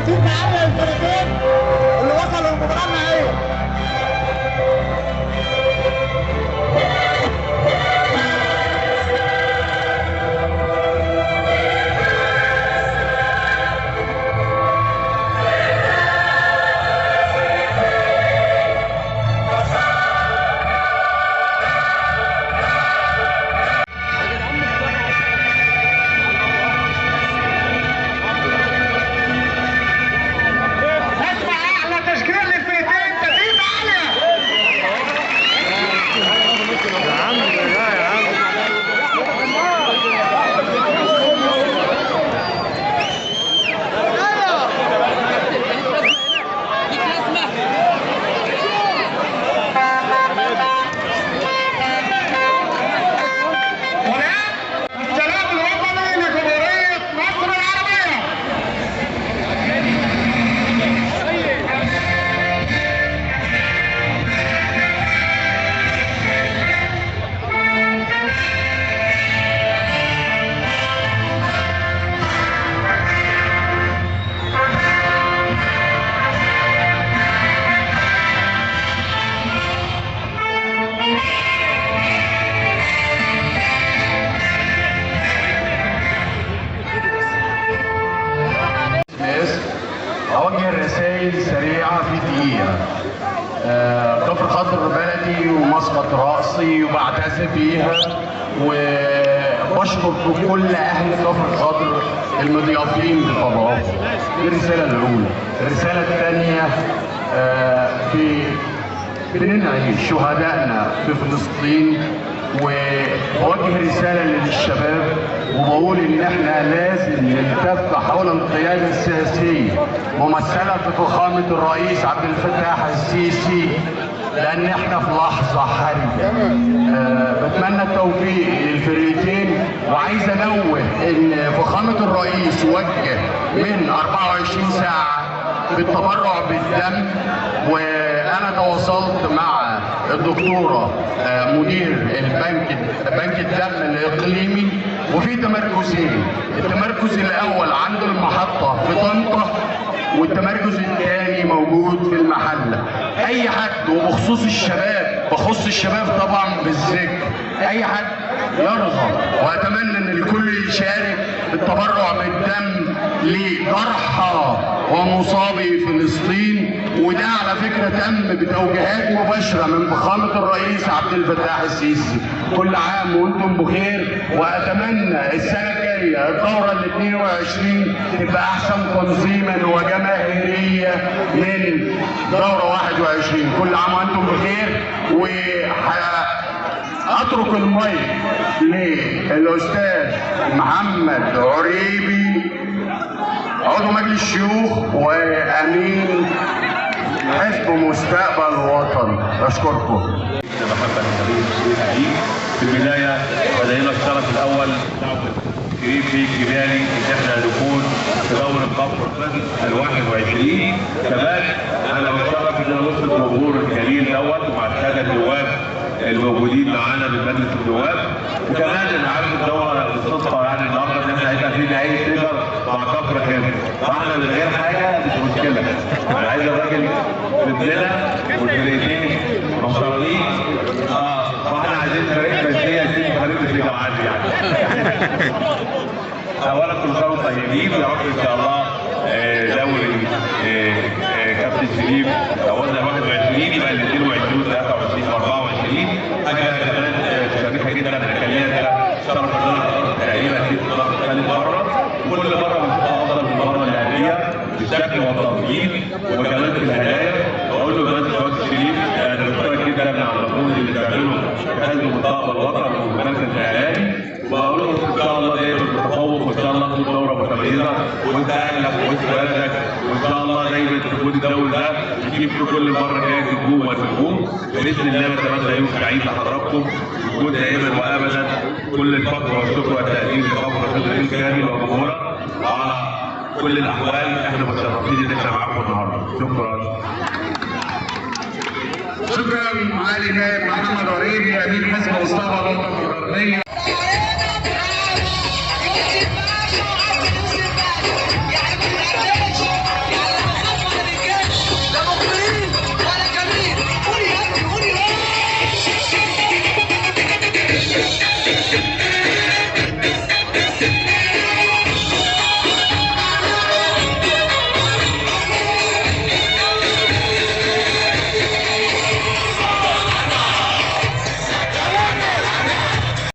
مزيكا عاليه للفريقين اللي وصلوا للمباراه النهائيه. أوجه رسائل سريعة في دقيقة. كفر خضر بلدي ومسقط رأسي وبعتز بيها، وبشكر كل أهل كفر خضر المضيافين بالطبعات. دي الرسالة الأولى. الرسالة الثانية بننعي شهدائنا في فلسطين، وبوجه رسالة للشباب وبقول ان احنا لازم نلتف حول القيادة السياسية ممثلة في فخامة الرئيس عبد الفتاح السيسي، لان احنا في لحظة حرجة. بتمنى التوفيق للفريقين، وعايز انوه ان فخامة الرئيس وجه من 24 ساعة بالتبرع بالدم، وانا تواصلت مع الدكتوره مدير بنك الدم الاقليمي، وفي تمركزين. التمركز الاول عند المحطه في طنطا، والتمركز الثاني موجود في المحله. اي حد، وبخصوص الشباب، بخص الشباب طبعا بالذكر، اي حد يرغب، واتمنى ان الكل يشارك بالتبرع بالدم لجرحى ومصابي فلسطين. وده على فكره تم بتوجيهات مباشره من فخامه الرئيس عبد الفتاح السيسي. كل عام وانتم بخير، واتمنى السنه الجايه الدوره ال 22 تبقى احسن تنظيما وجماهيريه من دوره 21. كل عام وانتم بخير. اترك المايك للاستاذ محمد عريبي، عضو مجلس الشيوخ وامين حزب مستقبل الوطن. اشكركم. محمد النبي في البدايه بدأنا الشرف الاول كريم بيك جبالي ان احنا نكون في دورة كفر ال 21. كمان انا بتشرف ان انا وسط الجمهور الجليل دوت ومع الساده النواب الموجودين معانا من مجلس النواب. وكمان انا عارف الدوره بالصدفه يعني النهارده ان احنا هيبقى في نهائي سيجر مع كفر خير، فاحنا من غير حاجه مش مشكله. انا عايز الراجل ضدنا والفرقتين محترمين، فاحنا عايزين فريق فرديه يسيب فريق سيجر عادي يعني. اولا كل سنه وانتم طيبين، ويا رب ان شاء الله دوري كابتن شريف لو قلنا 21 يبقى ال 22 23 24. حاجه كمان شريفه جدا خلينا شرف لنا تقريبا في ثالث مره، وكل مره بنشوفها افضل من المره اللي قبليها بالشكل والتنظيم وكمان في الهدايا. واقول له بس كابتن شريف انا بشكرك جدا على المجهود اللي بتعمله في حزب مستقبل الوطن والمركز الاعلامي، وبقول له ان شاء الله دايما بالتفوق، وان شاء الله تكون دوره متميزه وانت اهلك وانت بلدك، وان شاء الله دايما تكون الدوري ده يجيب كل مره جاي نجوم ونجوم باذن الله. نتمنى يوم سعيد لحضراتكم، يكون دائما وابدا كل الفخر والشكر والتقدير لكفر خضر بالكامل وجمهورها. وعلى كل الاحوال احنا متشرفين ان احنا معاكم النهارده. شكرا. شكرا معالي النائب محمد عريبي امين حزب مستقبل الوطن الغربيه.